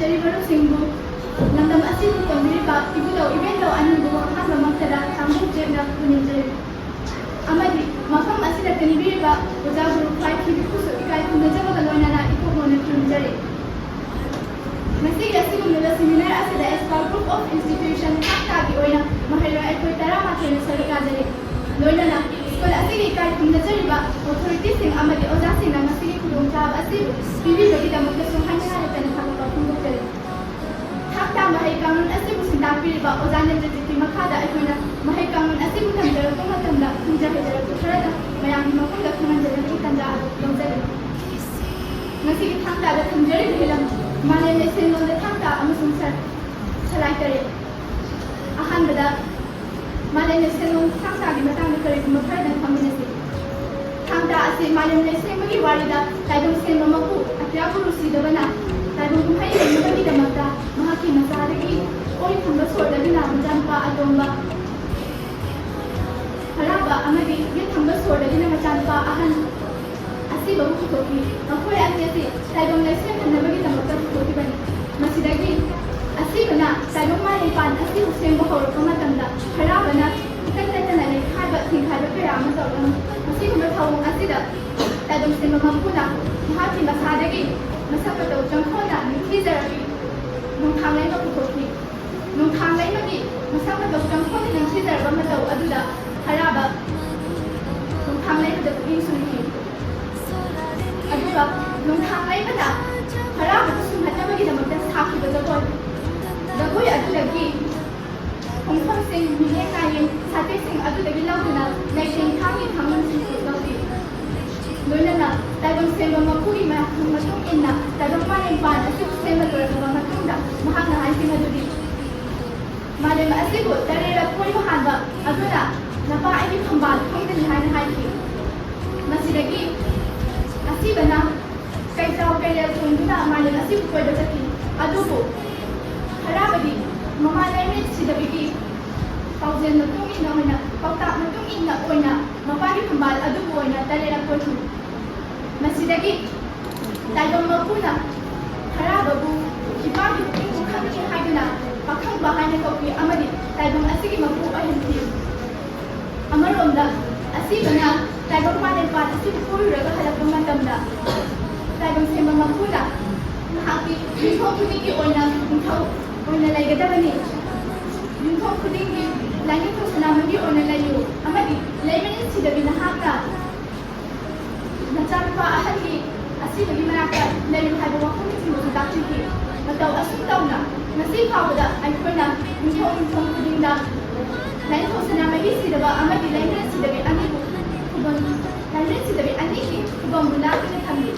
ꯊꯥꯒꯠꯆꯔꯤ ꯃꯔꯨꯞꯁꯤꯡꯕꯨ ꯂꯝꯗꯝ ꯑꯁꯤꯕꯨ ꯇꯧꯕꯤꯔꯤꯕ ꯏꯕꯨꯙꯧ ꯏꯕꯦꯟꯗꯧ ꯑꯅꯤꯕꯨ ꯑꯍꯥꯟꯕꯃꯛꯇꯗ ꯊꯥꯡꯃꯩ ꯁꯦꯡꯅ ꯈꯨꯔꯨꯝꯖꯔꯤ ꯑꯃꯗꯤ ꯃꯐꯝ ꯑꯁꯤꯗ ꯀꯟꯕꯤꯔꯤꯕ ꯑꯣꯖꯥ ꯒꯨꯔꯨ ꯈ꯭ꯋꯥꯏꯈꯤꯕꯤꯕꯨꯁꯨ ꯏꯀꯥꯏ ꯈꯨꯝꯅꯖꯕꯒ ꯂꯣꯏꯅꯅ ꯏꯊꯣꯛꯅ ꯈꯨꯔꯨꯝꯖꯔꯤ ꯉꯁꯤꯒꯤ ꯑꯁꯤꯒꯨꯝꯂꯕ ꯁꯦꯃꯤꯅꯥꯔ ꯑꯁꯤꯗ ꯑꯦꯁꯄꯥꯔ ꯒ꯭ꯔꯨꯞ ꯑꯣꯐ ꯏꯟꯁꯇꯤꯇ꯭ꯌꯨꯁꯟ ꯊꯥꯡꯇꯥꯒꯤ ꯑꯣꯏꯅ ꯃꯍꯩꯔꯣꯏ ꯑꯩꯈꯣꯏ 12 ꯁꯔꯨꯛ ꯌꯥꯖꯔꯤ ꯂꯣꯏꯅꯅ ꯁ꯭ꯀꯨꯜ ꯑꯁꯤꯒꯤ ꯏꯀꯥꯏ ꯈꯨꯝꯅꯖꯔꯤꯕ ꯑꯣꯊꯣꯔꯤꯇꯤꯁꯤꯡ ꯑꯃꯗꯤ ꯑꯣꯖꯥꯁꯤꯡꯅ ꯉꯁꯤꯒꯤ ꯈꯨꯗꯣꯡꯆꯥꯕ ꯑꯁꯤ ꯄꯤꯕꯤꯕꯒꯤꯗꯃꯛꯇꯁꯨ ꯍꯥꯏꯅꯤꯡꯉꯥꯏ ꯂꯩꯇꯅ ꯊꯥꯒꯠꯄ ꯐꯣꯡꯗꯣꯛꯆꯔꯤ ꯊꯥꯡꯇꯥ ꯃꯍꯩ ꯀꯥꯡꯂꯣꯟ ꯑꯁꯤꯕꯨ ꯁꯤꯟꯇꯥꯛꯄꯤꯔꯤꯕ ꯑꯣꯖꯥ ꯅꯦꯇ꯭ꯔꯖꯤꯠꯀꯤ ꯃꯈꯥꯗ ꯑꯩꯈꯣꯏꯅ ꯃꯍꯩ ꯀꯥꯡꯂꯣꯟ ꯑꯁꯤꯕꯨ ꯇꯝꯖꯔꯛꯄ ꯃꯇꯝꯗ ꯈꯪꯖ ꯍꯩꯖꯔꯛꯄ ꯈꯔꯗ ꯃꯌꯥꯝꯒꯤ ꯃꯐꯝꯗ ꯈꯪꯍꯟꯖꯅꯕꯒꯤ ꯇꯥꯟꯖꯥ ꯑꯗꯨ ꯂꯧꯖꯔꯤ ꯉꯁꯤꯒꯤ ꯊꯥꯡꯇꯥꯗ ꯊꯝꯖꯔꯤꯕ ꯍꯤꯔꯝ ꯃꯥꯂꯦꯝ ꯂꯩꯁꯦꯟꯂꯣꯟꯗ ꯊꯥꯡꯇꯥ ꯑꯃꯁꯨꯡ ꯁꯂꯥꯏ ꯇꯔꯦꯠ ꯑꯍꯥꯟꯕꯗ ꯃꯥꯂꯦꯝ ꯂꯩꯁꯦꯟꯂꯣꯟ ꯊꯥꯡꯇꯥꯒꯤ ꯃꯇꯥꯡꯗ ꯀꯔꯤꯒꯨꯝꯕ ꯈꯔꯗꯪ ꯈꯪꯃꯤꯟꯅꯁꯤ ꯊꯥꯡꯇꯥ ꯑꯁꯤ ꯃꯥꯂꯦꯝ ꯂꯩꯁꯦꯡꯕꯒꯤ ꯋꯥꯔꯤꯗ ꯇꯥꯏꯕꯪ ꯁꯦꯝꯕ ꯃꯄꯨ ꯑꯇꯤꯌꯥ ꯒꯨꯔꯨ ꯁꯤꯗꯕꯅ ꯇꯥꯏꯕꯪ ꯀꯨꯝꯍꯩ ꯌꯦꯡꯅꯕꯒꯤꯗꯃꯛꯇ ꯃꯍꯥꯛꯀꯤ ꯃꯆꯥꯗꯒꯤ ꯑꯣꯏ ꯊꯪꯕ ꯁꯣꯔꯗꯒꯤꯅ ꯃꯆꯥꯅꯨꯄꯥ ꯑꯇꯣꯝꯕ ꯍꯔꯥꯕ ꯑꯃꯗꯤ ꯌꯦꯠ ꯊꯪꯕ ꯁꯣꯔꯗꯒꯤꯅ ꯃꯆꯥꯅꯨꯄꯥ ꯑꯍꯟ ꯑꯁꯤꯕꯕꯨ ꯄꯨꯊꯣꯛꯈꯤ ꯃꯈꯣꯏ ꯑꯅꯤ ꯑꯁꯤ ꯇꯥꯏꯕꯪ ꯂꯩꯁꯦꯡꯍꯟꯅꯕꯒꯤꯗꯃꯛꯇ ꯄꯨꯊꯣꯛꯈꯤꯕꯅꯤ ꯃꯁꯤꯗꯒꯤ ꯑꯁꯤꯕꯅ ꯇꯥꯏꯕꯪ ꯃꯥꯂꯦꯝꯄꯥꯟ ꯑꯁꯤꯕꯨ ꯁꯦꯝꯕ ꯍꯧꯔꯛꯄ ꯃꯇꯝꯗ ꯍꯔꯥꯕꯅ ꯏꯇꯟ ꯇꯟꯗꯅ ꯂꯩꯈꯥꯏꯕ ꯊꯤꯡꯈꯥꯏꯕ ꯀꯌꯥ ꯑꯃ ꯇꯧꯔꯝꯃꯤ ꯑꯁꯤꯒꯨꯝꯕ ꯊꯧꯑꯣꯡ ꯑꯁꯤꯗ ꯇꯥꯏꯕꯪ ꯁꯦꯝꯕ ꯃꯄꯨꯅ ꯃꯍꯥꯛꯀꯤ ꯃꯁꯥꯗꯒꯤ ꯃꯁꯛ ꯃꯇꯧ ꯆꯪꯈꯣꯟꯅ ꯅꯤꯡꯊꯤꯖꯔꯕꯤ ꯅꯣꯡꯊꯥꯡ ꯂꯩꯃ ꯄꯨꯊꯣꯛꯈꯤ ꯅꯣꯡꯊꯥꯡ ꯂꯩꯃꯒꯤ ꯃꯁꯛ ꯃꯇꯧ ꯆꯪꯈꯣꯟꯅ ꯅꯤꯡꯊꯤꯖꯔꯕ ꯃꯇꯧ ꯑꯗꯨꯗ ꯍꯔꯥꯕ ꯅꯣꯡꯊꯥꯡ ꯂꯩꯃꯗ ꯄꯨꯛꯅꯤꯡ ꯁꯨꯝꯈꯤ ꯑꯗꯨꯒ ꯅꯣꯡꯊꯥꯡ ꯂꯩꯃꯅ ꯍꯔꯥꯕꯕꯨ ꯁꯨꯝꯍꯠꯅꯕꯒꯤꯗꯃꯛꯇ ꯁꯥꯈꯤꯕ ꯖꯒꯣꯏ ꯑꯗꯨꯗꯒꯤ ꯈꯣꯡꯐꯝꯁꯤꯡ ꯃꯤꯠꯌꯦꯡ ꯅꯥꯌꯦꯡ ꯁꯥꯇꯦꯁꯤꯡ ꯑꯗꯨꯗꯒꯤ ꯂꯧꯗꯨꯅ ꯂꯩꯇꯦꯡ ꯊꯥꯡꯒꯤ ꯊꯥꯡꯃꯟꯁꯤꯡꯁꯨ ꯂꯧꯈꯤ ꯂꯣꯏꯅꯅ ꯇꯥꯏꯕꯪ ꯁꯦꯝꯕ ꯃꯄꯨꯒꯤ ꯃꯇꯨꯡ ꯏꯟꯅ ꯇꯥꯏꯕꯪ ꯃꯥꯂꯦꯝꯄꯥꯟ ꯑꯁꯤꯕꯨ ꯁꯦꯝꯕ ꯂꯣꯏꯔꯕ ꯃꯇꯨꯡꯗ ꯃꯍꯥꯛꯅ ꯍꯥꯏꯈꯤ ꯃꯗꯨꯗꯤ ꯃꯥꯂꯦꯝ ꯑꯁꯤꯕꯨ ꯇꯔꯦꯠꯔꯛ ꯀꯣꯏꯕ ꯍꯥꯟꯕ ꯑꯗꯨꯅ ꯅꯄꯥ ꯑꯩꯒꯤ ꯐꯝꯕꯥꯜ ꯈꯪꯒꯅꯤ ꯍꯥꯏꯅ ꯍꯥꯏꯈꯤ ꯃꯁꯤꯗꯒꯤ ꯑꯁꯤꯕꯅ ꯀꯩꯖꯥꯎ ꯀꯩꯔꯦꯜ ꯆꯣꯡꯗꯨꯅ ꯃꯥꯂꯦꯝ ꯑꯁꯤꯕꯨ ꯀꯣꯏꯕ ꯆꯠꯈꯤ ꯑꯗꯨꯕꯨ ꯍꯔꯥꯕꯗꯤ ꯃꯃꯥ ꯂꯩꯃꯔꯦꯟ ꯁꯤꯗꯕꯒꯤ ꯄꯥꯎꯖꯦꯜ ꯄꯥꯎꯇꯥꯛ ꯃꯇꯨꯡ ꯏꯟꯅ ꯑꯣꯏꯅ ꯃꯄꯥꯒꯤ ꯐꯝꯕꯥꯜ ꯑꯗꯨꯕꯨ ꯑꯣꯏꯅ ꯇꯔꯦꯠꯔꯛ ꯀꯣꯏꯈꯤ ꯃꯁꯤꯗꯒꯤ ꯇꯥꯏꯕꯪ ꯃꯄꯨꯅ ꯍꯔꯥꯕꯕꯨ ꯏꯄꯥꯒꯤ ꯄꯨꯛꯅꯤꯡꯕꯨ ꯈꯪꯉꯤ ꯍꯥꯏꯗꯨꯅ ꯄꯥꯈꯪꯕ ꯍꯥꯏꯅ ꯀꯧꯈꯤ ꯑꯃꯗꯤ ꯇꯥꯏꯕꯪ ꯑꯁꯤꯒꯤ ꯃꯄꯨ ꯑꯣꯏꯍꯟꯈꯤ ꯑꯃꯔꯣꯝꯗ ꯑꯁꯤꯕꯅ ꯇꯥꯏꯕꯪ ꯃꯥꯂꯦꯝꯄꯥꯟ ꯑꯁꯤꯕꯨ ꯀꯣꯏꯔꯨꯔꯒ ꯍꯜꯂꯛꯄ ꯃꯇꯝꯗ ꯇꯥꯏꯕꯪ ꯁꯦꯝꯕ ꯃꯄꯨꯅ ꯃꯍꯥꯛꯀꯤ ꯌꯨꯝꯊꯣꯡ ꯈꯨꯗꯤꯡꯒꯤ ꯑꯣꯏꯅ ꯅꯤꯡꯊꯧ ꯑꯣꯏꯅ ꯂꯩꯒꯗꯕꯅꯤ ꯌꯨꯝꯊꯣꯡ ꯈꯨꯗꯤꯡꯒꯤ ꯂꯥꯏꯅꯤꯡꯊꯧ ꯁꯅꯥꯃꯍꯤ ꯑꯣꯏꯅ ꯂꯩꯌꯨ ꯑꯃꯗꯤ ꯂꯩꯃꯔꯦꯟ ꯁꯤꯗꯕꯤ ꯅꯍꯥꯛꯅ ꯃꯆꯥꯅꯨꯄा ꯑꯍꯟꯒꯤ ꯑꯁꯤꯕꯒꯤ ꯃꯅꯥꯛꯇ ꯂꯩꯌꯨ ꯍꯥꯏꯕ ꯋꯥꯐꯝꯁꯤꯡꯕꯨꯁꯨ ꯇꯥꯛꯄꯤꯈꯤ ꯃꯇꯧ ꯑꯁꯨꯝ ꯇꯧꯅ ꯉꯁꯤ ꯐꯥꯎꯕꯗ ꯑꯩꯈꯣꯏꯅ ꯌꯨꯝꯊꯣꯡ ꯈꯨꯗꯤꯡꯗ ꯂꯥꯏꯅꯤꯡꯊꯧ ꯁꯅꯥꯃꯍꯤ ꯁꯤꯗꯕ ꯑꯃꯗꯤ ꯂꯩꯃꯔꯦꯟ ꯁꯤꯗꯕꯤ ꯑꯅꯤꯒꯤ ꯈꯨꯕꯝꯕꯨ ꯂꯥꯞꯅ ꯊꯝꯂꯤ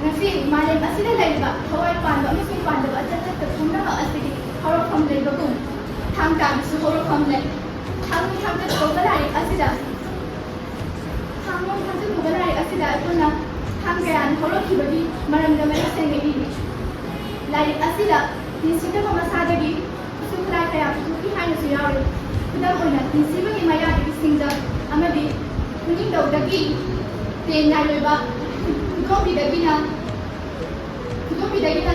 ꯉꯁꯤ ꯃꯥꯂꯦꯝ ꯑꯁꯤꯗ ꯂꯩꯔꯤꯕ ꯊꯋꯥꯏ ꯄꯥꯟꯕ ꯑꯃꯁꯨꯡ ꯄꯥꯟꯗꯕ ꯑꯆꯠ ꯆꯠꯄ ꯄꯨꯝꯅꯃꯛ ꯑꯁꯤꯒꯤ ꯍꯧꯔꯛꯐꯝ ꯂꯩꯕꯒꯨꯝ ꯊꯥꯡꯇꯥꯒꯤꯁꯨ ꯍꯧꯔꯛꯐꯝ ꯂꯩ ꯊꯥꯡꯆꯠ ꯀꯧꯕ ꯂꯥꯏꯔꯤꯛ ꯑꯁꯤꯗ ꯑꯩꯈꯣꯏꯅ ꯊꯥꯡ ꯀꯌꯥꯅ ꯍꯧꯔꯛꯈꯤꯕꯒꯤ ꯃꯔꯝꯗ ꯃꯌꯦꯛ ꯁꯦꯡꯅ ꯏꯔꯤ ꯂꯥꯏꯔꯤꯛ ꯑꯁꯤꯗ ꯇꯤꯟꯁꯤꯗꯕ ꯃꯁꯥꯗꯒꯤ ꯈꯨꯠꯁꯨ ꯈꯨꯠꯂꯥꯏ ꯀꯌꯥ ꯄꯨꯊꯣꯛꯈꯤ ꯍꯥꯏꯅꯁꯨ ꯌꯥꯎꯔꯤ ꯈꯨꯗꯝ ꯑꯣꯏꯅ ꯇꯤꯟꯁꯤꯕꯒꯤ ꯃꯌꯥꯗꯒꯤ ꯁꯤꯡꯖꯝ ꯑꯃꯗꯤ ꯈꯨꯅꯤꯡꯗꯧꯗꯒꯤ ꯇꯦꯟ ꯅꯥꯏꯔꯣꯏꯕ ꯈꯨꯗꯣꯝꯕꯤꯗꯒꯤꯅ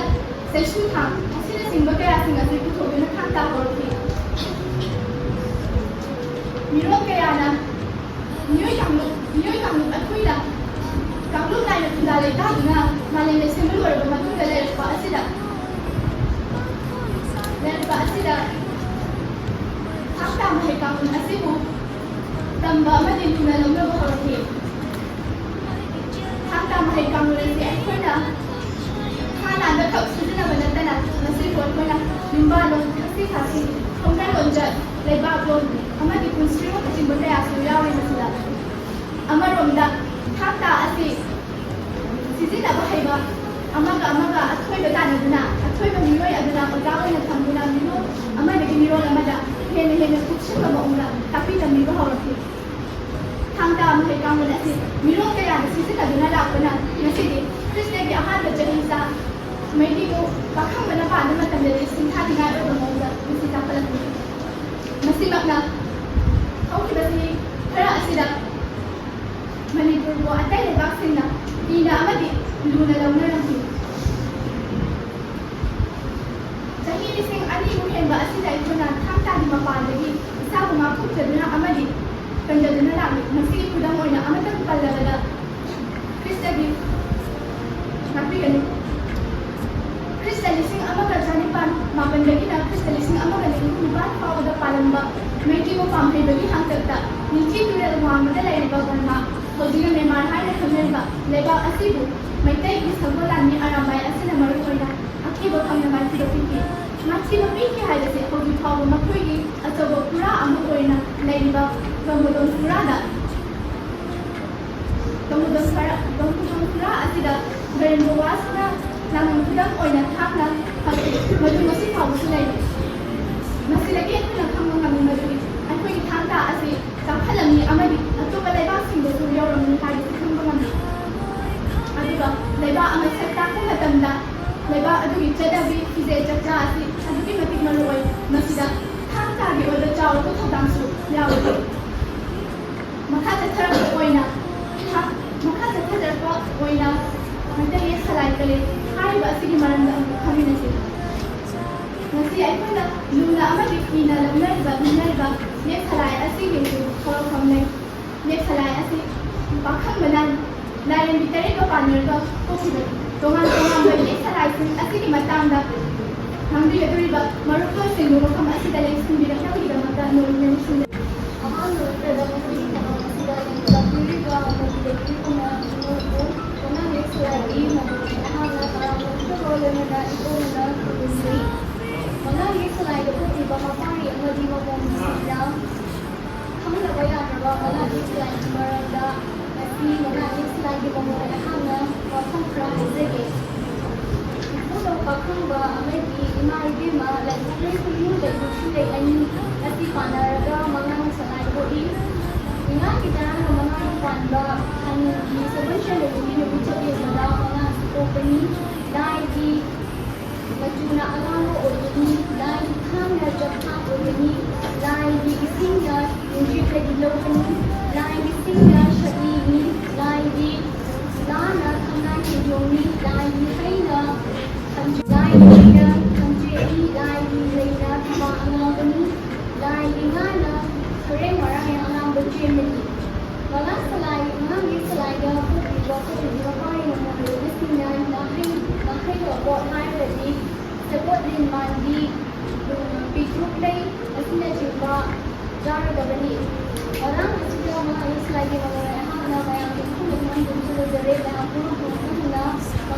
ꯆꯩꯁꯨ ꯊꯥꯡ ꯑꯁꯤꯅꯆꯤꯡꯕ ꯀꯌꯥꯁꯤꯡ ꯑꯁꯤ ꯄꯨꯊꯣꯛꯇꯨꯅ ꯊꯥꯡꯇꯥ ꯍꯧꯔꯛꯈꯤ ꯃꯤꯔꯣꯜ ꯀꯌꯥꯅ ꯃꯤꯑꯣꯏ ꯀꯥꯡꯂꯨꯞ ꯑꯩꯈꯣꯏꯅ ꯀꯥꯡꯂꯨꯞ ꯅꯥꯏꯅ ꯈꯨꯟꯗꯥ ꯂꯩꯇꯥꯗꯨꯅ ꯃꯥꯂꯦꯝ ꯂꯩꯁꯦꯝꯕ ꯂꯣꯏꯔꯕ ꯃꯇꯨꯡꯗ ꯂꯩꯔꯛꯄ ꯑꯁꯤꯗ ꯊꯥꯡꯇꯥ ꯃꯍꯩ ꯀꯥꯡꯂꯣꯟ ꯑꯁꯤꯕꯨ ꯇꯝꯕ ꯑꯃꯗꯤ ꯂꯨꯅ ꯂꯧꯅꯕ ꯍꯧꯔꯛꯈꯤ ꯊꯥꯡꯇꯥ ꯃꯍꯩ ꯀꯥꯡꯂꯣꯟ ꯑꯁꯤ ꯑꯩꯈꯣꯏꯅ ꯈꯥ ꯂꯥꯟꯗ ꯈꯛ ꯁꯤꯖꯤꯟꯅꯕ ꯅꯠꯇꯅ ꯃꯁꯤꯕꯨ ꯑꯩꯈꯣꯏꯅ ꯌꯨꯝꯕꯥꯂꯣꯟ ꯊꯛꯁꯤ ꯈꯥꯁꯤ ꯈꯣꯡꯒꯥꯏ ꯂꯣꯟꯆꯠ ꯂꯩꯕꯥꯛꯂꯣꯟ ꯑꯃꯗꯤ ꯄꯨꯟꯁꯤꯔꯣꯜꯅꯆꯤꯡꯕ ꯀꯌꯥꯁꯨ ꯌꯥꯎꯔꯤ ꯃꯁꯤꯗ ꯑꯃꯔꯣꯝꯗ ꯊꯥꯡꯇꯥ ꯑꯁꯤ ꯁꯤꯖꯤꯟꯅꯕ ꯍꯩꯕ ꯑꯃꯒ ꯑꯊꯣꯏꯕ ꯇꯥꯟꯅꯗꯨꯅ ꯑꯊꯣꯏꯕ ꯃꯤꯑꯣꯏ ꯑꯗꯨꯅ ꯑꯣꯖꯥ ꯑꯣꯏꯅ ꯊꯝꯗꯨꯅ ꯃꯤꯔꯣꯜ ꯑꯃꯗꯒꯤ ꯃꯤꯔꯣꯜ ꯑꯃꯗ ꯍꯦꯟꯅ ꯀꯨꯞꯁꯤꯟꯕ ꯃꯑꯣꯡꯗ ꯇꯥꯛꯄꯤ ꯇꯝꯕꯤꯕ ꯍꯧꯔꯛꯈꯤ ꯊꯥꯡꯇꯥ ꯃꯍꯩ ꯀꯥꯡꯂꯣꯟ ꯑꯁꯤ ꯃꯤꯔꯣꯜ ꯀꯌꯥꯗ ꯁꯤꯖꯤꯟꯅꯗꯨꯅ ꯂꯥꯛꯄꯅ ꯉꯁꯤꯗꯤ ꯈ꯭ꯔꯤꯁꯇꯒꯤ ꯑꯍꯥꯟꯕ ꯆꯍꯤꯆꯥ ꯃꯩꯔꯤꯕꯨ ꯄꯥꯈꯪꯕꯅ ꯄꯥꯟꯕ ꯃꯇꯝꯗꯗꯤ ꯁꯤꯡꯊꯥꯅꯤꯡꯉꯥꯏ ꯑꯣꯏꯕ ꯃꯑꯣꯡꯗ ꯉꯁꯤ ꯆꯥꯎꯈꯠꯂꯛꯈꯤ ꯃꯁꯤꯃꯛꯅ ꯍꯧꯈꯤꯕ ꯆꯍꯤ ꯈꯔ ꯑꯁꯤꯗ ꯃꯅꯤꯄꯨꯔꯕꯨ ꯑꯇꯩ ꯂꯩꯕꯥꯛꯁꯤꯡꯅ ꯀꯤꯅ ꯑꯃꯗꯤ ꯂꯨꯅ ꯂꯧꯅꯔꯝꯈꯤ ꯑꯁꯤꯗ ꯑꯩꯈꯣꯏꯅ ꯊꯥꯡ ꯇꯥꯒꯤ ꯃꯄꯥꯟꯗꯒꯤ ꯏꯁꯥꯕꯨ ꯉꯥꯛꯊꯣꯛꯆꯗꯨꯅ ꯑꯃꯗꯤ ꯀꯟꯖꯗꯨꯅ ꯂꯥꯛꯂꯤ ꯃꯁꯤꯒꯤ ꯈꯨꯗꯝ ꯑꯣꯏꯅ ꯑꯃꯇꯪ ꯄꯜꯂꯕꯗ ꯈ꯭ꯔꯤꯁꯇꯒꯤ ꯉꯥꯛꯄꯤꯒꯅꯤ ꯈ꯭ꯔꯤꯁꯇ 1914 ꯈ꯭ꯔꯤꯁꯇ 1919 ꯐꯥꯎꯕꯗ ꯄꯥꯜꯂꯝꯕ ꯃꯩꯇꯩꯕꯨ ꯄꯥꯝꯍꯩꯕꯒꯤ ꯍꯥꯡꯇꯛꯇ ꯅꯤꯡꯊꯤ ꯇꯨꯔꯦꯜ ꯋꯥꯡꯃꯗ ꯂꯩꯔꯤꯕ ꯕꯔꯃꯥ ꯍꯧꯖꯤꯛꯅ ꯃ꯭ꯌꯥꯟꯃꯥꯔ ꯍꯥꯏꯅ ꯈꯪꯅꯔꯤꯕ ꯂꯩꯕꯥꯛ ꯑꯁꯤꯕꯨ ꯃꯩꯇꯩꯒꯤ ꯁꯒꯣꯜ ꯂꯥꯟꯃꯤ ꯑꯔꯥꯝꯕꯥꯏ ꯑꯁꯤꯅ ꯃꯔꯨꯑꯣꯏꯅ ꯑꯀꯤꯕ ꯐꯪꯅ ꯃꯥꯏꯊꯤꯕ ꯄꯤꯈꯤ ꯃꯥꯏꯊꯤꯕ ꯄꯤꯈꯤ ꯍꯥꯏꯕꯁꯤ ꯍꯧꯖꯤꯛ ꯐꯥꯎꯕ ꯃꯈꯣꯏꯒꯤ ꯑꯆꯧꯕ ꯐꯨꯔꯥ ꯑꯃ ꯑꯣꯏꯅ ꯂꯩꯔꯤꯕ ꯒꯝꯕꯨꯗꯣꯟ ꯐꯨꯔꯥ ꯑꯁꯤꯗ ꯒꯔꯤꯟꯕꯋꯥꯁꯅ ꯂꯥꯟꯕꯟ ꯈꯨꯗꯝ ꯑꯣꯏꯅ ꯊꯥꯡꯅ ꯐꯪꯈꯤ ꯃꯗꯨ ꯉꯁꯤ ꯐꯥꯎꯕꯁꯨ ꯂꯩꯔꯤ ꯃꯁꯤꯗꯒꯤ ꯑꯩꯈꯣꯏꯅ ꯈꯪꯕ ꯉꯝꯃꯤ ꯃꯗꯨꯗꯤ ꯑꯩꯈꯣꯏꯒꯤ ꯊꯥꯡ ꯇꯥ ꯑꯁꯤ ꯆꯥꯎꯈꯠꯂꯝꯃꯤ ꯑꯃꯗꯤ ꯑꯇꯣꯞꯄ ꯂꯩꯕꯥꯛꯁꯤꯡꯗꯁꯨ ꯌꯧꯔꯝꯃꯤ ꯍꯥꯏꯕꯁꯤ ꯈꯪꯕ ꯉꯝꯃꯤ ꯑꯗꯨꯒ ꯂꯩꯕꯥꯛ ꯑꯃ ꯁꯛ ꯇꯥꯛꯄ ꯃꯇꯝꯗ ꯂꯩꯕꯥꯛ ꯑꯗꯨꯒꯤ ꯆꯠꯅꯕꯤ ꯐꯤꯖꯦꯠ ꯆꯥꯛꯆꯥ ꯑꯁꯤ ꯑꯗꯨꯛꯀꯤ ꯃꯇꯤꯛ ꯃꯔꯨꯑꯣꯏ ꯃꯁꯤꯗ ꯊꯥꯡ ꯇꯥꯒꯤ ꯑꯣꯏꯕ ꯆꯥꯎꯔꯕ ꯊꯧꯗꯥꯡꯁꯨ ꯌꯥꯎꯏ ꯃꯈꯥ ꯆꯠꯊꯖꯔꯛꯄ ꯑꯣꯏꯅ ꯃꯩꯇꯩ ꯌꯦꯛ ꯁꯂꯥꯏ ꯀꯂꯦ ꯍꯥꯏꯔꯤꯕ ꯑꯁꯤꯒꯤ ꯃꯔꯝꯗ ꯑꯃꯨꯛ ꯈꯪꯃꯤꯟꯅꯁꯤ ꯉꯁꯤ ꯑꯩꯈꯣꯏꯅ ꯂꯨꯅ ꯑꯃꯗꯤ ꯀꯤꯅ ꯂꯧꯅꯔꯤꯕ ꯌꯦꯛ ꯁꯂꯥꯏ ꯑꯁꯤꯒꯤꯁꯨ ꯍꯧꯔꯛꯐꯝ ꯂꯩ ꯌꯦꯛ ꯁꯂꯥꯏ ꯑꯁꯤ ꯄꯥꯈꯪꯕꯅ ꯂꯥꯏꯔꯦꯝꯕꯤ ꯇꯔꯦꯠꯀ ꯄꯥꯟꯅꯔꯒ ꯊꯣꯛꯈꯤꯕꯅꯤ ꯇꯣꯉꯥꯟ ꯇꯣꯉꯥꯟꯕ ꯌꯦꯛ ꯁꯂꯥꯏꯁꯤꯡ ꯑꯁꯤꯒꯤ ꯃꯇꯥꯡꯗ ꯉꯥꯡꯕꯤꯒꯗꯧꯔꯤꯕ ꯃꯔꯨꯞꯂꯣꯏꯁꯤꯡꯕꯨ ꯃꯐꯝ ꯑꯁꯤꯗ ꯂꯦꯡꯁꯤꯟꯕꯤꯔꯛꯅꯕꯒꯤꯗꯃꯛꯇ ꯅꯣꯏꯅ ꯅꯤꯡꯁꯤꯡꯖꯔꯤ ꯑꯍꯥꯟꯕꯗ ꯃꯈꯣꯏꯒꯤ ꯊꯧꯔꯝ ꯑꯁꯤꯗ ꯂꯥꯛꯄꯤꯔꯤꯕ ꯃꯗꯨꯗꯒꯤ ꯅꯣꯏꯕꯨ ꯄꯨꯟꯅ ꯌꯦꯛ ꯁꯂꯥꯏꯒꯤ ꯃꯗꯨꯗꯒꯤ ꯑꯩꯍꯥꯛꯅ ꯇꯔꯥꯃꯔꯤꯗ ꯂꯣꯏꯅꯅ ꯏꯀꯣꯟꯅ ꯈꯨꯔꯨꯝꯖꯔꯤ ꯄꯨꯟꯅ ꯌꯦꯛ ꯁꯂꯥꯏꯗ ꯊꯣꯛꯂꯤꯕ ꯃꯄꯥꯔꯤ ꯑꯃꯗꯤ ꯃꯑꯣꯡꯁꯤꯡꯗ ꯈꯪꯗꯕ ꯌꯥꯗ꯭ꯔꯕ ꯃꯅꯥ ꯌꯦꯛ ꯁꯂꯥꯏꯒꯤ ꯃꯔꯝꯗ ꯉꯁꯤ ꯃꯅꯥ ꯌꯦꯛ ꯁꯂꯥꯏꯒꯤ ꯃꯑꯣꯡ ꯑꯩꯍꯥꯛꯅ ꯋꯥꯐꯝ ꯈꯔ ꯍꯥꯏꯖꯒꯦ ꯏꯄꯨꯗꯧ ꯄꯥꯈꯪꯕ ꯑꯃꯗꯤ ꯏꯃꯥ ꯏꯕꯦꯝꯃ ꯂꯥꯏꯊꯣꯛꯂꯩ ꯈꯨꯜꯂꯨꯗ ꯅꯨꯡꯁꯤꯂꯩ ꯑꯅꯤ ꯑꯁꯤ ꯄꯥꯟꯅꯔꯒ ꯃꯉꯥꯡ ꯁꯂꯥꯏ ꯊꯣꯛꯏ ꯏꯉꯥꯒꯤ ꯇꯔꯥꯒ ꯃꯉꯥꯅꯤ ꯄꯥꯟꯕ ꯍꯅꯨꯒꯤ ꯁꯒꯣꯜꯁꯦꯟꯗꯒꯤ ꯅꯨꯃꯤꯠ ꯆꯠꯌꯦꯡꯕꯗ ꯃꯉꯥꯡꯁꯤ ꯄꯣꯛꯄꯅꯤ ꯂꯥꯏꯒꯤ ꯃꯆꯨꯅ ꯑꯉꯥꯡꯕ ꯑꯣꯏꯒꯅꯤ ꯂꯥꯏꯒꯤ ꯊꯥꯡꯅ ꯆꯞꯊꯥ ꯑꯣꯏꯒꯅꯤ ꯂꯥꯏꯒꯤ ꯏꯁꯤꯡꯅ ꯅꯨꯡꯁꯤꯠꯇꯒꯤ ꯂꯧꯒꯅꯤ ꯂꯥꯏꯒꯤ ꯁꯤꯡꯅ ꯁꯛꯅꯤꯅꯤ ꯂꯥꯏꯒꯤ ꯂꯥꯅ ꯊꯝꯅꯥ ꯈꯦꯟꯖꯣꯡꯅꯤ ꯂꯥꯏꯒꯤ ꯍꯩꯅ ꯊꯝꯆꯦꯠꯅꯤ ꯂꯥꯏꯒꯤ ꯂꯩꯅ ꯊꯝꯕꯥꯜ ꯑꯉꯥꯡꯕꯅꯤ ꯂꯥꯏꯒꯤ ꯉꯥꯅ ꯁꯔꯦꯡ ꯃꯔꯥꯡ ꯑꯉꯥꯡꯕ ꯆꯦꯟꯕꯅꯤ ꯑꯉꯥꯡꯒꯤ ꯁꯂꯥꯏꯗ ꯄꯣꯛꯂꯤꯕ ꯃꯄꯥꯔꯤ ꯃꯃꯣꯟ ꯅꯥꯍꯩ ꯂꯣꯀꯣꯠ ꯍꯥꯏꯔꯒꯗꯤ ꯁꯒꯣꯜ ꯂꯤꯟ ꯃꯥꯟꯕꯤ ꯄꯤꯇ꯭ꯔꯨꯛꯂꯩ ꯑꯁꯤꯅꯆꯤꯡꯕ ꯌꯥꯎꯔꯒꯕꯅꯤ ꯉꯔꯥꯡ ꯑꯁꯤꯗ ꯑꯉꯥꯡꯒꯤ ꯁꯂꯥꯏꯒꯤ ꯃꯃꯣꯟ ꯑꯩꯍꯥꯛꯅ ꯃꯌꯥꯝꯒꯤ ꯃꯐꯝꯗ ꯂꯣꯏꯖꯔꯦ ꯃꯌꯥꯝ ꯄꯨꯟꯅ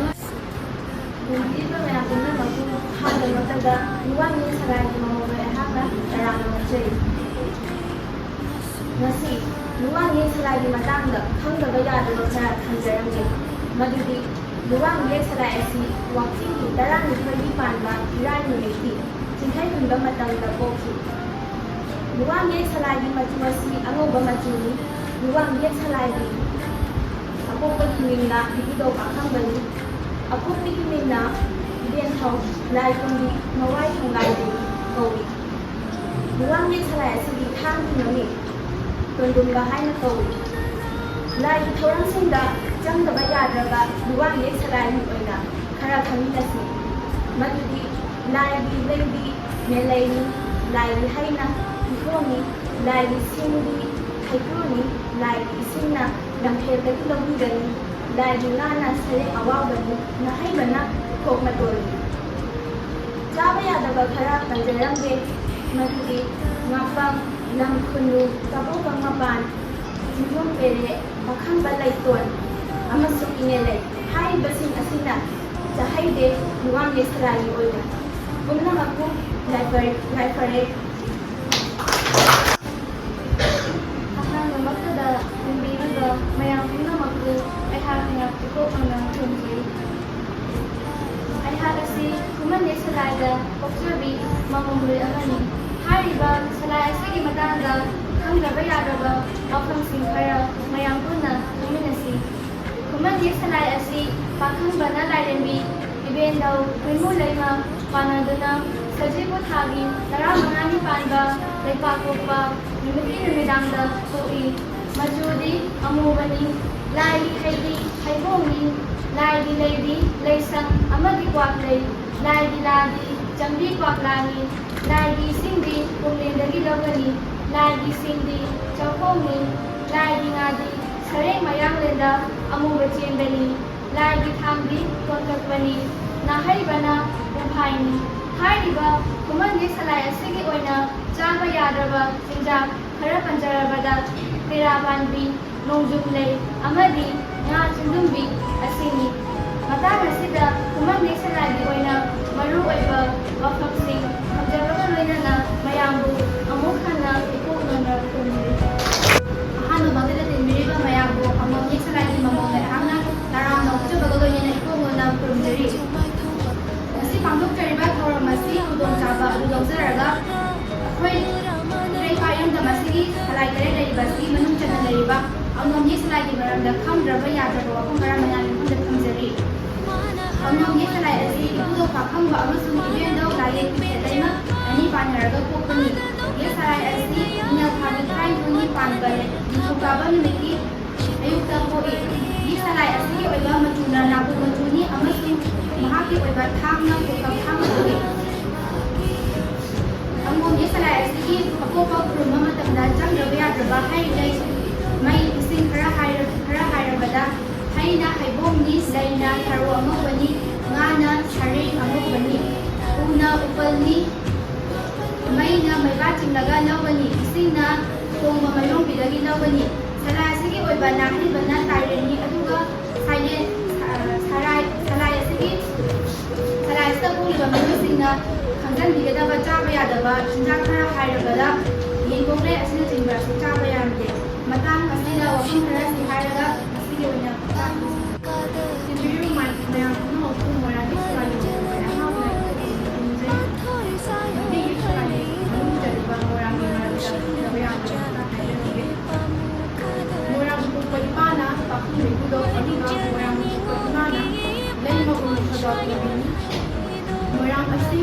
ꯅꯨꯡꯇꯤꯕ ꯃꯌꯥꯝ ꯄꯨꯝꯅꯃꯛꯄꯨ ꯍꯥꯟꯅꯃꯛꯇꯗ ꯂꯨꯋꯥꯡꯒꯤ ꯁꯂꯥꯏꯒꯤ ꯃꯑꯣꯡꯗ ꯑꯩꯍꯥꯛꯅ ꯇꯔꯥꯝꯅ ꯑꯣꯛꯆꯔꯤ ꯉꯁꯤ ꯂꯨꯋꯥꯡꯒꯤ ꯁꯂꯥꯏꯒꯤ ꯃꯇꯥꯡꯗ ꯈꯪꯗꯕ ꯌꯥꯗꯕ ꯈꯔ ꯊꯝꯖꯔꯝꯒꯦ ꯃꯗꯨꯗꯤ ꯂꯨꯋꯥꯡꯒꯤ ꯁꯂꯥꯏ ꯑꯁꯤ ꯋꯥꯛꯆꯤꯡꯒꯤ 12ꯅꯤ ꯄꯥꯟꯕ ꯏꯔꯥꯏ ꯅꯨꯃꯤꯠꯀꯤ ꯆꯤꯡꯈꯩ ꯍꯨꯟꯕ ꯃꯇꯝꯗ ꯄꯣꯛꯈꯤ ꯂꯨꯋꯥꯡꯒꯤ ꯁꯂꯥꯏꯒꯤ ꯃꯆꯨ ꯑꯁꯤ ꯑꯉꯧꯕ ꯃꯆꯨꯅꯤ ꯂꯨꯋꯥꯡꯒꯤ ꯁꯂꯥꯏꯒꯤ ꯑꯄꯣꯛꯄꯒꯤ ꯃꯤꯡꯅ ꯏꯄꯨꯗꯧ ꯄꯥꯈꯪꯕꯅꯤ ꯑꯄꯣꯛꯄꯤꯒꯤ ꯃꯤꯡꯅ ꯏꯕꯦꯟꯊꯧ ꯂꯥꯏꯀꯨꯝꯕꯤ ꯃꯋꯥꯏ ꯊꯣꯡꯒꯥꯏꯕꯤ ꯀꯧꯏ ꯂꯨꯋꯥꯡꯒꯤ ꯁꯂꯥꯏ ꯑꯁꯤꯒꯤ ꯊꯥꯡꯒꯤ ꯃꯃꯤꯡ ꯇꯣꯟꯗꯨꯝꯕ ꯍꯥꯏꯅ ꯀꯧꯏ ꯂꯥꯏꯒꯤ ꯊꯧꯔꯝꯁꯤꯡꯗ ꯆꯪꯗꯕ ꯌꯥꯗ꯭ꯔꯕ ꯂꯨꯋꯥꯡꯒꯤ ꯁꯂꯥꯏꯒꯤ ꯑꯣꯏꯅ ꯈꯔ ꯈꯪꯃꯤꯟꯅꯁꯤ ꯃꯗꯨꯗꯤ ꯂꯥꯏꯒꯤ ꯂꯩꯗꯤ ꯃꯦꯂꯩꯅꯤ ꯂꯥꯏꯒꯤ ꯍꯩꯅ ꯀꯤꯍꯣꯝꯅꯤ ꯂꯥꯏꯒꯤ ꯁꯤꯡꯗꯤ ꯍꯩꯀ꯭ꯔꯨꯅꯤ ꯂꯥꯏꯒꯤ ꯏꯁꯤꯡꯅ ꯂꯝꯐꯦꯜꯗꯒꯤ ꯂꯧꯕꯤꯒꯅꯤ ꯂꯥꯏꯒꯤ ꯉꯥꯅ ꯁꯔꯦꯡ ꯑꯋꯥꯎꯕꯅꯤ ꯅꯥꯍꯩꯕꯅ ꯈꯣꯛ ꯃꯇꯣꯜꯅꯤ ꯆꯥꯕ ꯌꯥꯗꯕ ꯈꯔ ꯄꯟꯖꯔꯝꯒꯦ ꯃꯗꯨꯗꯤ ꯉꯥꯄꯪ ꯂꯝ ꯈꯨꯅꯨ ꯀꯕꯣꯀꯪ ꯃꯄꯥꯟ ꯆꯤꯡꯈꯣꯡ ꯄꯦꯔꯦ ꯄꯥꯈꯪꯕ ꯂꯩꯇꯣꯟ ꯑꯃꯁꯨꯡ ꯏꯅꯦꯂꯩ ꯍꯥꯏꯔꯤꯕꯁꯤꯡ ꯑꯁꯤꯅ ꯆꯥꯍꯩꯗꯦ ꯂꯨꯋꯥꯡꯒꯤ ꯁꯂꯥꯏꯒꯤ ꯑꯣꯏꯅ ꯄꯨꯝꯅꯃꯛꯄꯨ ꯌꯥꯏꯐꯔꯦ ꯑꯍꯥꯟꯕꯃꯛꯇꯗ ꯈꯨꯝꯕꯤꯔꯤꯕ ꯃꯌꯥꯝ ꯄꯨꯝꯅꯃꯛꯄꯨ ꯑꯩꯍꯥꯛꯅ ꯏꯀꯣꯛꯅ ꯈꯨꯔꯨꯝꯖꯔꯤ ꯑꯩꯍꯥꯛ ꯑꯁꯤ ꯈꯨꯃꯟ ꯌꯦꯛ ꯁꯂꯥꯏꯗ ꯄꯣꯛꯆꯕꯤ ꯃꯃꯣꯝꯂꯣꯏ ꯑꯃꯅꯤ ꯍꯥꯏꯔꯤꯕ ꯁꯂꯥꯏ ꯑꯁꯤꯒꯤ ꯃꯇꯥꯡꯗ ꯈꯪꯗꯕ ꯌꯥꯗ꯭ꯔꯕ ꯋꯥꯐꯝꯁꯤꯡ ꯈꯔ ꯃꯌꯥꯝ ꯄꯨꯟꯅ ꯈꯪꯃꯤꯟꯅꯁꯤ ꯈꯨꯃꯟ ꯌꯦꯛ ꯁꯂꯥꯏ ꯑꯁꯤ ꯄꯥꯈꯪꯕꯅ ꯂꯥꯏꯔꯦꯝꯕꯤ ꯏꯕꯦꯟꯗꯧ ꯈꯣꯏꯃꯨꯂꯩꯃ ꯄꯥꯟꯅꯗꯨꯅ ꯁꯖꯤꯕꯨ ꯊꯥꯒꯤ 15ꯅꯤ ꯄꯥꯟꯕ ꯂꯩꯄꯥꯛꯄꯣꯛꯄ ꯅꯨꯃꯤꯠꯀꯤ ꯅꯨꯃꯤꯗꯥꯡꯗ ꯊꯣꯛꯏ ꯃꯆꯨꯗꯤ ꯑꯃꯨꯕꯅꯤ ꯂꯥꯏꯒꯤ ꯍꯩꯗꯤ ꯍꯩꯕꯣꯡꯅꯤ ꯂꯥꯏꯒꯤ ꯂꯩꯗꯤ ꯂꯩꯁꯪ ꯑꯃꯗꯤ ꯀ꯭ꯋꯥꯛꯂꯩ ꯂꯥꯏꯒꯤ ꯂꯥꯗꯤ ꯆꯝꯔꯤ ꯀ꯭ꯋꯥꯛꯂꯥꯅꯤ, ꯂꯥꯏꯒꯤ ꯏꯁꯤꯡꯗꯤ ꯀꯣꯡꯂꯦꯟꯗꯒꯤ ꯂꯧꯒꯅꯤ, ꯂꯥꯏꯒꯤ ꯁꯤꯡꯗꯤ ꯆꯧꯈꯣꯡꯅꯤ, ꯂꯥꯏꯒꯤ ꯉꯥꯗꯤ ꯁꯔꯦꯡ ꯃꯌꯥꯡꯂꯦꯟꯗ ꯑꯃꯨꯕ ꯆꯦꯟꯕꯅꯤ, ꯂꯥꯏꯒꯤ ꯊꯥꯡꯗꯤ ꯀꯣꯟꯀꯛꯄꯅꯤ, ꯅꯥꯍꯩꯕꯅ ꯎꯐꯥꯏꯅꯤ꯫ ꯍꯥꯏꯔꯤꯕ ꯈꯨꯃꯟꯒꯤ ꯁꯂꯥꯏ ꯑꯁꯤꯒꯤ ꯑꯣꯏꯅ ꯆꯥꯕ ꯌꯥꯗ꯭ꯔꯕ ꯆꯤꯟꯖꯥꯛ ꯈꯔ ꯄꯟꯖꯔꯕꯗ ꯇꯦꯔꯥ ꯄꯥꯟꯕꯤ, ꯅꯣꯡꯖꯨꯝ ꯂꯩ ꯑꯃꯗꯤ ꯉꯥ ꯆꯤꯟꯗꯨꯝꯕꯤ ꯑꯁꯤꯅꯤ꯫ ꯃꯇꯥꯡ ꯑꯁꯤꯗ ꯈꯨꯃꯟꯒꯤ ꯁꯂꯥꯏꯒꯤ ꯑꯣꯏꯅ ꯃꯔꯨꯑꯣꯏꯕ ꯋꯥꯐꯝꯁꯤꯡ ꯊꯝꯖꯕꯒ ꯂꯣꯏꯅꯅ ꯃꯌꯥꯝꯕꯨ ꯑꯃꯨꯛ ꯍꯟꯅ ꯏꯄꯨꯛ ꯅꯧꯅ ꯈꯨꯔꯨꯝꯖꯔꯤ꯫ ꯑꯍꯥꯟꯕ ꯃꯛꯇꯗ ꯇꯤꯟꯕꯤꯔꯤꯕ ꯃꯌꯥꯝꯕꯨ ꯑꯃꯝꯒꯤ ꯁꯂꯥꯏꯒꯤ ꯃꯃꯣꯝꯗ ꯑꯩꯍꯥꯛꯅ ꯇꯔꯥꯝꯅ ꯑꯣꯛꯆꯕꯒ ꯂꯣꯏꯅꯅ ꯏꯄꯨꯛ ꯅꯧꯅ ꯈꯨꯔꯨꯝꯖꯔꯤ꯫ ꯉꯁꯤ ꯄꯥꯡꯊꯣꯛꯆꯔꯤꯕ ꯊꯧꯔꯝ ꯑꯁꯤ ꯈꯨꯗꯣꯡꯆꯥꯕ ꯑꯗꯨ ꯂꯧꯖꯔꯒ ꯑꯩꯈꯣꯏ ꯏꯔꯩꯄꯥꯛ ꯏꯔꯝꯗꯝ ꯑꯁꯤꯒꯤ ꯁꯂꯥꯏ ꯇꯔꯦꯠ ꯂꯩꯔꯤꯕ ꯑꯁꯤꯒꯤ ꯃꯅꯨꯡ ꯆꯟꯅ ꯂꯩꯔꯤꯕ ꯑꯃꯝꯒꯤ ꯁꯂꯥꯏꯒꯤ ꯃꯔꯝꯗ ꯈꯪꯗ꯭ꯔꯕ ꯌꯥꯗ꯭ꯔꯕ ꯋꯥꯐꯝ ꯈꯔ ꯃꯌꯥꯝꯒꯤ ꯃꯐꯝꯗ ꯊꯝꯖꯔꯤ꯫ ꯑꯃꯝꯒꯤ ꯁꯂꯥꯏ ꯑꯁꯤ ꯏꯕꯨꯙꯧ ꯄꯥꯈꯪꯕ ꯑꯃꯁꯨꯡ ꯏꯕꯦꯟꯗꯧ ꯂꯥꯏꯌꯦꯛꯄꯤ ꯁꯦꯂꯩꯃ ꯑꯅꯤ ꯄꯥꯟꯅꯔꯒ ꯄꯣꯛꯄꯅꯤ꯫ ꯌꯦꯛ ꯁꯂꯥꯏ ꯑꯁꯤ ꯏꯉꯦꯜ ꯊꯥꯒꯤ 22ꯅꯤ ꯄꯥꯟꯕ ꯅꯤꯡꯊꯧꯀꯥꯕ ꯅꯨꯃꯤꯠꯀꯤ ꯑꯌꯨꯛꯇ ꯄꯣꯛꯏ꯫ ꯌꯦꯛ ꯁꯂꯥꯏ ꯑꯁꯤꯒꯤ ꯑꯣꯏꯕ ꯃꯆꯨꯅ ꯅꯥꯄꯨ ꯃꯆꯨꯅꯤ ꯑꯃꯁꯨꯡ ꯃꯍꯥꯛꯀꯤ ꯑꯣꯏꯕ ꯊꯥꯡꯅ ꯀꯣꯀꯛ ꯊꯥꯡꯅ ꯑꯣꯏ꯫ ꯑꯃꯣꯝꯒꯤ ꯁꯂꯥꯏ ꯑꯁꯤꯒꯤ ꯑꯄꯣꯛꯄ ꯈꯨꯔꯨꯝꯕ ꯃꯇꯝꯗ ꯆꯪꯗ꯭ꯔꯕ ꯌꯥꯗ꯭ꯔꯕ ꯍꯩ-ꯂꯩ, ꯃꯩ, ꯏꯁꯤꯡ ꯈꯔ ꯍꯥꯏꯔꯕꯗ ꯍꯩꯅ ꯍꯩꯕꯣꯡꯅꯤ, ꯂꯩꯅ ꯊꯔꯣ ꯑꯉꯧꯕꯅꯤ, ꯉꯥꯅ ꯁꯔꯦꯡ ꯑꯉꯧꯕꯅꯤ, ꯎꯅ ꯎꯄꯜꯅꯤ, ꯃꯩꯅ ꯃꯩꯕꯥ ꯆꯤꯡꯂꯒ ꯂꯧꯒꯅꯤ, ꯏꯁꯤꯡꯅ ꯊꯣꯡꯕ ꯃꯥꯏꯔꯣꯡꯕꯤꯗꯒꯤ ꯂꯧꯒꯅꯤ꯫ ꯁꯂꯥꯏ ꯑꯁꯤꯒꯤ ꯑꯣꯏꯕ ꯅꯥꯍꯩꯕꯅ ꯇꯥꯏꯔꯦꯟꯅꯤ, ꯑꯗꯨꯒ ꯁꯂꯥꯏ ꯑꯁꯤꯗ ꯄꯣꯛꯂꯤꯕ ꯃꯤꯑꯣꯏꯁꯤꯡꯅ ꯈꯪꯖꯤꯟꯕꯤꯒꯗꯕ ꯆꯥꯕ ꯌꯥꯗꯕ ꯆꯤꯟꯖꯥꯛ ꯈꯔ ꯍꯥꯏꯔꯕꯗ ꯌꯦꯟꯒꯣꯡꯂꯩ ꯑꯁꯤꯅꯆꯤꯡꯕ ꯑꯁꯤ ꯆꯥꯕ ꯌꯥꯗꯦ꯫ ꯃꯇꯥꯡ ꯑꯁꯤꯗ ꯋꯥꯐꯝ ꯈꯔꯁꯤ ꯍꯥꯏꯔꯒ ꯉꯁꯤꯒꯤ ꯑꯣꯏꯅ ꯇꯤꯟꯕꯤꯔꯤꯕ ꯃꯌꯥꯝ ꯄꯨꯝꯅꯃꯛꯄꯨ ꯃꯣꯏꯔꯥꯡꯒꯤ ꯁꯂꯥꯏꯒꯤ ꯑꯣꯏꯅ ꯑꯩꯍꯥꯛꯅ ꯈꯨꯔꯨꯝꯖꯔꯤ꯫ ꯅꯨꯄꯤꯒꯤ ꯁꯂꯥꯏꯒꯤ ꯃꯅꯨꯡ ꯆꯜꯂꯤꯕ ꯃꯣꯏꯔꯥꯡꯒꯤ ꯃꯔꯝꯗ ꯈꯪꯗꯕ ꯌꯥꯗꯕ ꯈꯔ ꯍꯥꯏꯖꯔꯤꯒꯦ꯫ ꯃꯣꯏꯔꯥꯡ ꯄꯣꯛꯄ ꯏꯄꯥꯅ ꯄꯥꯈꯪꯕ ꯏꯕꯨꯙꯧ, ꯑꯗꯨꯒ ꯃꯣꯏꯔꯥꯡ ꯄꯣꯛꯄ ꯏꯃꯥꯅ ꯂꯩꯃ ꯎꯔꯨꯝ ꯁꯧꯗꯥꯜꯊꯣꯏꯕꯤꯅꯤ꯫ ꯃꯣꯏꯔꯥꯡ ꯑꯁꯤ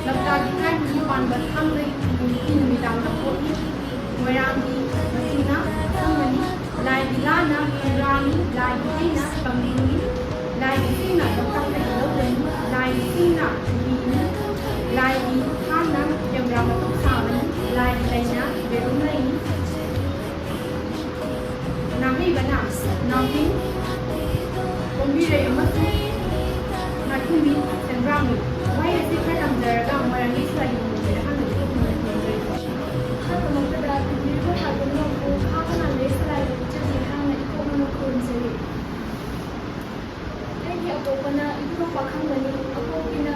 ꯂꯝꯇꯥꯒꯤ 22ꯅꯤ ꯄꯥꯟꯕ ꯊꯥꯡꯖꯒꯤ ꯅꯨꯃꯤꯠꯀꯤ ꯅꯨꯃꯤꯗꯥꯡꯗ ꯄꯣꯛꯏ꯫ ꯃꯣꯏꯔꯥꯡꯒꯤ ꯃꯆꯨꯅ ꯑꯁꯪꯕꯅꯤ, ꯂꯥꯏꯒꯤ ꯂꯥꯅ ꯈꯣꯡꯗ꯭ꯔꯥꯅꯤ, ꯂꯥꯏꯒꯤ ꯍꯩꯅ ꯀꯪꯕꯤꯅꯤ, ꯂꯥꯏꯒꯤ ꯏꯁꯤꯡꯅ ꯂꯣꯛꯇꯥꯛꯇꯒꯤ ꯂꯧꯒꯅꯤ, ꯂꯥꯏꯒꯤ ꯏꯁꯤꯡꯅ ꯌꯨꯕꯤꯅꯤ, ꯂꯥꯏꯒꯤ ꯊꯥꯡꯅ ꯀꯦꯝꯕ꯭ꯔꯥ ꯃꯇꯣꯛ ꯁꯥꯕꯅꯤ, ꯂꯥꯏꯒꯤ ꯂꯩꯅ ꯌꯦꯔꯨꯝ ꯂꯩꯅꯤ, ꯅꯥꯍꯩꯕꯅ ꯅꯥꯎꯇꯤꯡ, ꯀꯣꯝꯕꯤꯔꯩ ꯑꯃꯁꯨꯡ ꯉꯥꯏꯈꯨꯝꯕꯤ ꯁꯦꯟꯗ꯭ꯔꯥꯡꯅꯤ꯫ ꯋꯥꯍꯩ ꯑꯁꯤ ꯈꯔ ꯇꯝꯖꯔꯒ ꯃꯣꯏꯔꯥꯡꯒꯤ ꯁꯂꯥꯏꯒꯤ ꯃꯃꯣꯝꯗ ꯑꯩꯍꯥꯛꯅ ꯏꯄꯨꯛ ꯅꯧꯅ ꯈꯨꯔꯨꯝꯖꯔꯤ꯫ ꯑꯍꯥꯟꯕ ꯃꯛꯇꯗ ꯇꯤꯟꯕꯤꯔꯤꯕ ꯊꯥ ꯄꯨꯝꯅꯃꯛꯄꯨ ꯈꯥꯕ ꯉꯝꯕꯤ ꯁꯂꯥꯏꯒꯤ ꯄꯨꯛꯆꯦꯜꯒꯤ ꯑꯩꯍꯥꯛꯅ ꯏꯄꯨꯛ ꯅꯧꯅ ꯈꯨꯔꯨꯝꯖꯔꯤ꯫ ꯑꯩꯒꯤ ꯑꯄꯣꯛꯄꯅ ꯏꯕꯨꯙꯧ ꯄꯥꯈꯪꯕꯅꯤ, ꯑꯄꯣꯛꯄꯤꯅ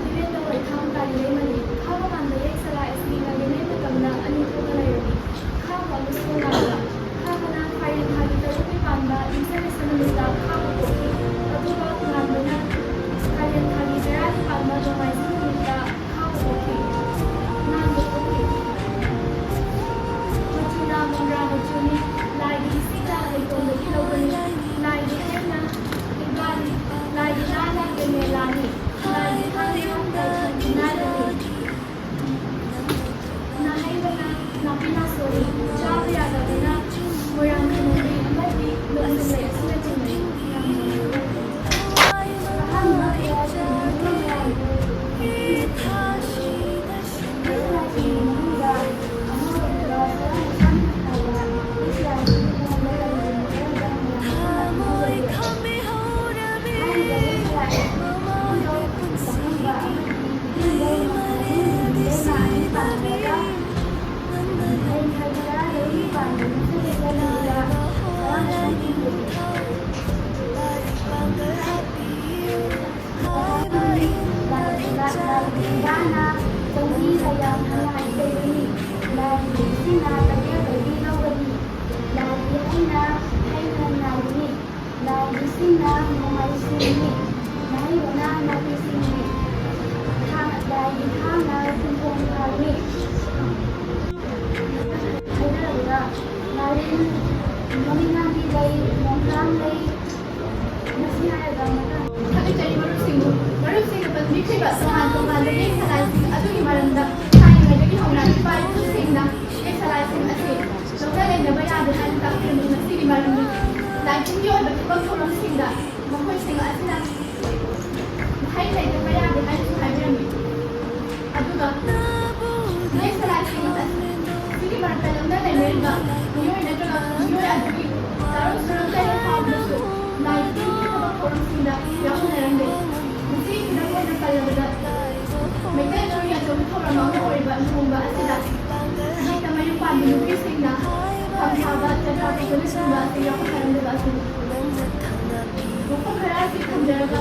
ꯏꯕꯦꯟꯗꯧ ꯂꯩꯊꯥꯡ ꯀꯥꯂꯤꯂꯩꯃꯅꯤ꯫ ꯈꯥꯕ ꯉꯝꯕ ꯌꯦꯛ ꯁꯂꯥꯏ ꯑꯁꯤ ꯉꯜꯂꯤꯉꯩ ꯃꯇꯝꯗ ꯑꯅꯤ ꯊꯣꯛꯅ ꯂꯩꯔꯝꯃꯤ, ꯈꯥꯕ ꯑꯃꯁꯨꯡ ꯉꯥꯟꯕ꯫ ꯈꯥꯕꯅ ꯐꯥꯏꯔꯦꯟ ꯊꯥꯒꯤ 6ꯅꯤ ꯄꯥꯟꯕ ꯌꯨꯝꯁꯀꯩꯁ ꯅꯨꯃꯤꯠꯇ ꯈꯥꯕ ꯄꯣꯛꯏ, ꯑꯗꯨꯒ ꯉꯥꯟꯕꯅ ꯐꯥꯏꯔꯦꯟ ꯊꯥꯒꯤ 10ꯅꯤ ꯄꯥꯟꯕ ꯅꯣꯡꯃꯥꯏꯖꯤꯡ ꯅꯨꯃꯤꯠꯇ ꯈꯥꯕ ꯄꯣꯛꯏ, ꯉꯥꯟꯕ ꯄꯣꯛꯏ꯫ ꯃꯆꯨꯅ ꯃꯣꯒ꯭ꯔꯥ ꯃꯆꯨꯅꯤ, ꯂꯥꯏꯒꯤ ꯏꯁꯤꯡꯅ ꯂꯩꯇꯣꯟꯗꯒꯤ ꯂꯧꯒꯅꯤ, ꯂꯥꯏꯒꯤ ꯍꯩꯅ ꯂꯤꯛꯂꯥꯅꯤ, ꯂꯥꯏꯒꯤ ꯂꯥꯅ ꯀꯦꯃꯦꯂꯥꯅꯤ, ꯂꯥꯏꯒꯤ ꯊꯥꯡꯅ ꯂꯥꯏꯐꯝ ꯏꯅꯥꯏꯕꯅꯤ, ꯅꯥꯍꯩꯕꯅ ꯅꯥꯄꯤꯅꯥꯁꯣꯔꯤ, ꯆꯥꯕ ꯌꯥꯗꯕꯅ ꯃꯣꯏꯔꯥꯡ ꯈꯥꯅꯧꯕꯤ ꯑꯃꯗꯤ ꯅꯣꯡꯖꯨꯝ ꯂꯩ ꯑꯁꯤꯅꯆꯤꯡꯕꯅꯤ꯫ ꯑꯍꯥꯟꯕ ꯃꯛꯇꯗ ꯇꯤꯟꯕꯤꯔꯤꯕ ꯃꯌꯥꯝꯕꯨ ꯌꯦꯛ ꯁꯂꯥꯏꯁꯤꯡꯒꯤ ꯃꯅꯨꯡꯗ ꯑꯃ ꯑꯣꯏꯔꯤꯕ ꯁꯔꯝ ꯃꯁꯥꯟ ꯍꯥꯏꯕ ꯌꯦꯛ ꯁꯂꯥꯏ ꯑꯁꯤꯒꯤ ꯃꯔꯝꯗ ꯇꯝꯕꯤꯕ ꯈꯔꯗ ꯃꯌꯥꯝ ꯄꯨꯝꯅꯃꯛ ꯇꯥꯛꯄꯤꯖꯒꯦ꯫ ꯍꯥꯏꯔꯤꯕ ꯌꯦꯛ ꯁꯂꯥꯏ ꯑꯁꯤ ꯏꯕꯨꯙꯧ ꯄꯥꯈꯪꯕ ꯑꯃꯗꯤ ꯏꯕꯦꯟꯗꯧ ꯅꯣꯡꯊꯥꯏꯅ ꯂꯩꯃ ꯑꯅꯤ ꯄꯥꯟꯅꯔꯒ ꯍꯌꯦꯡ ꯊꯥꯒꯤ 13ꯅꯤ ꯄꯥꯟꯕ ꯌꯨꯝꯁꯀꯩꯁ ꯅꯨꯃꯤꯠꯇ ꯁꯅꯥꯃꯇꯟ ꯄꯤꯈꯤꯕꯅꯤ꯫ ꯂꯥꯏꯒꯤ ꯍꯤꯗꯥꯅ ꯆꯧꯍꯤ ꯂꯌꯥꯝ ꯍꯥꯏꯅ ꯍꯥꯏꯖꯕꯅꯤ, ꯂꯥꯏꯒꯤ ꯏꯁꯤꯡꯅ ꯇꯀꯦꯜꯗꯒꯤ ꯂꯧꯒꯅꯤ, ꯂꯥꯏꯒꯤ ꯍꯩꯅ ꯉꯥꯏꯕꯅꯤ, ꯂꯥꯏꯒꯤ ꯏꯁꯤꯡꯅ ꯅꯣꯡꯃꯥꯏꯁꯤꯡꯅꯤ, ꯅꯥꯍꯩꯕꯅ ꯅꯥꯄꯤꯁꯤꯡꯅꯤ, ꯂꯥꯏꯒꯤ ꯊꯥꯡꯅ ꯆꯤꯡꯈꯣꯡ ꯊꯥꯡꯅꯤ꯫ ꯍꯥꯏꯖꯔꯕꯗ ꯉꯥꯔꯤꯟ, ꯃꯃꯤꯡꯉꯥꯟꯕꯤ ꯂꯩ, ꯅꯣꯡꯈ꯭ꯔꯥꯝ ꯂꯩ, ꯃꯁꯤ ꯍꯥꯏꯔꯒ ꯃꯊꯪ ꯊꯥꯒꯠꯆꯔꯤ ꯃꯔꯨꯞꯁꯤꯡꯅ ꯄꯟꯕꯤꯈ꯭ꯔꯤꯕ ꯇꯣꯉꯥꯟ ꯇꯣꯉꯥꯟꯕ ꯌꯦꯛ ꯁꯂꯥꯏꯁꯤꯡ ꯑꯗꯨꯒꯤ ꯃꯔꯝꯗ ꯊꯥꯏꯅꯉꯩꯗꯒꯤ ꯍꯧꯅ ꯏꯄꯥ-ꯏꯄꯨꯁꯤꯡꯅ ꯌꯦꯛ ꯁꯂꯥꯏꯁꯤꯡ ꯑꯁꯤ ꯂꯧꯅ ꯂꯩꯅꯕ ꯌꯥꯗꯦ ꯍꯥꯏꯅ ꯇꯥꯛꯄꯤꯔꯝꯃꯤ꯫ ꯃꯁꯤꯒꯤ ꯃꯔꯝꯗꯤ ꯂꯥꯏꯇꯤꯟꯒꯤ ꯑꯣꯏꯕ ꯊꯕꯛ ꯊꯧꯔꯝꯁꯤꯡꯗ ꯃꯈꯣꯏꯁꯤꯡ ꯑꯁꯤꯅ ꯍꯩ ꯂꯩ ꯀꯠꯄ ꯌꯥꯗꯦ ꯍꯥꯏꯅꯁꯨ ꯍꯥꯏꯕꯤꯔꯝꯃꯤ꯫ na Imelda, ngayon adagi, tarong sarang tayo ng pablaso, na hindi ka magporong sila, yako na lang din. Kasi kinako ng palabadat. May tayo niya sa mga ramang na iba ang sumba at sila. Hindi ka may pabinugis na, paghabat at papigulis ng basi, yako na lang din. Bukong karasi kang dalaga,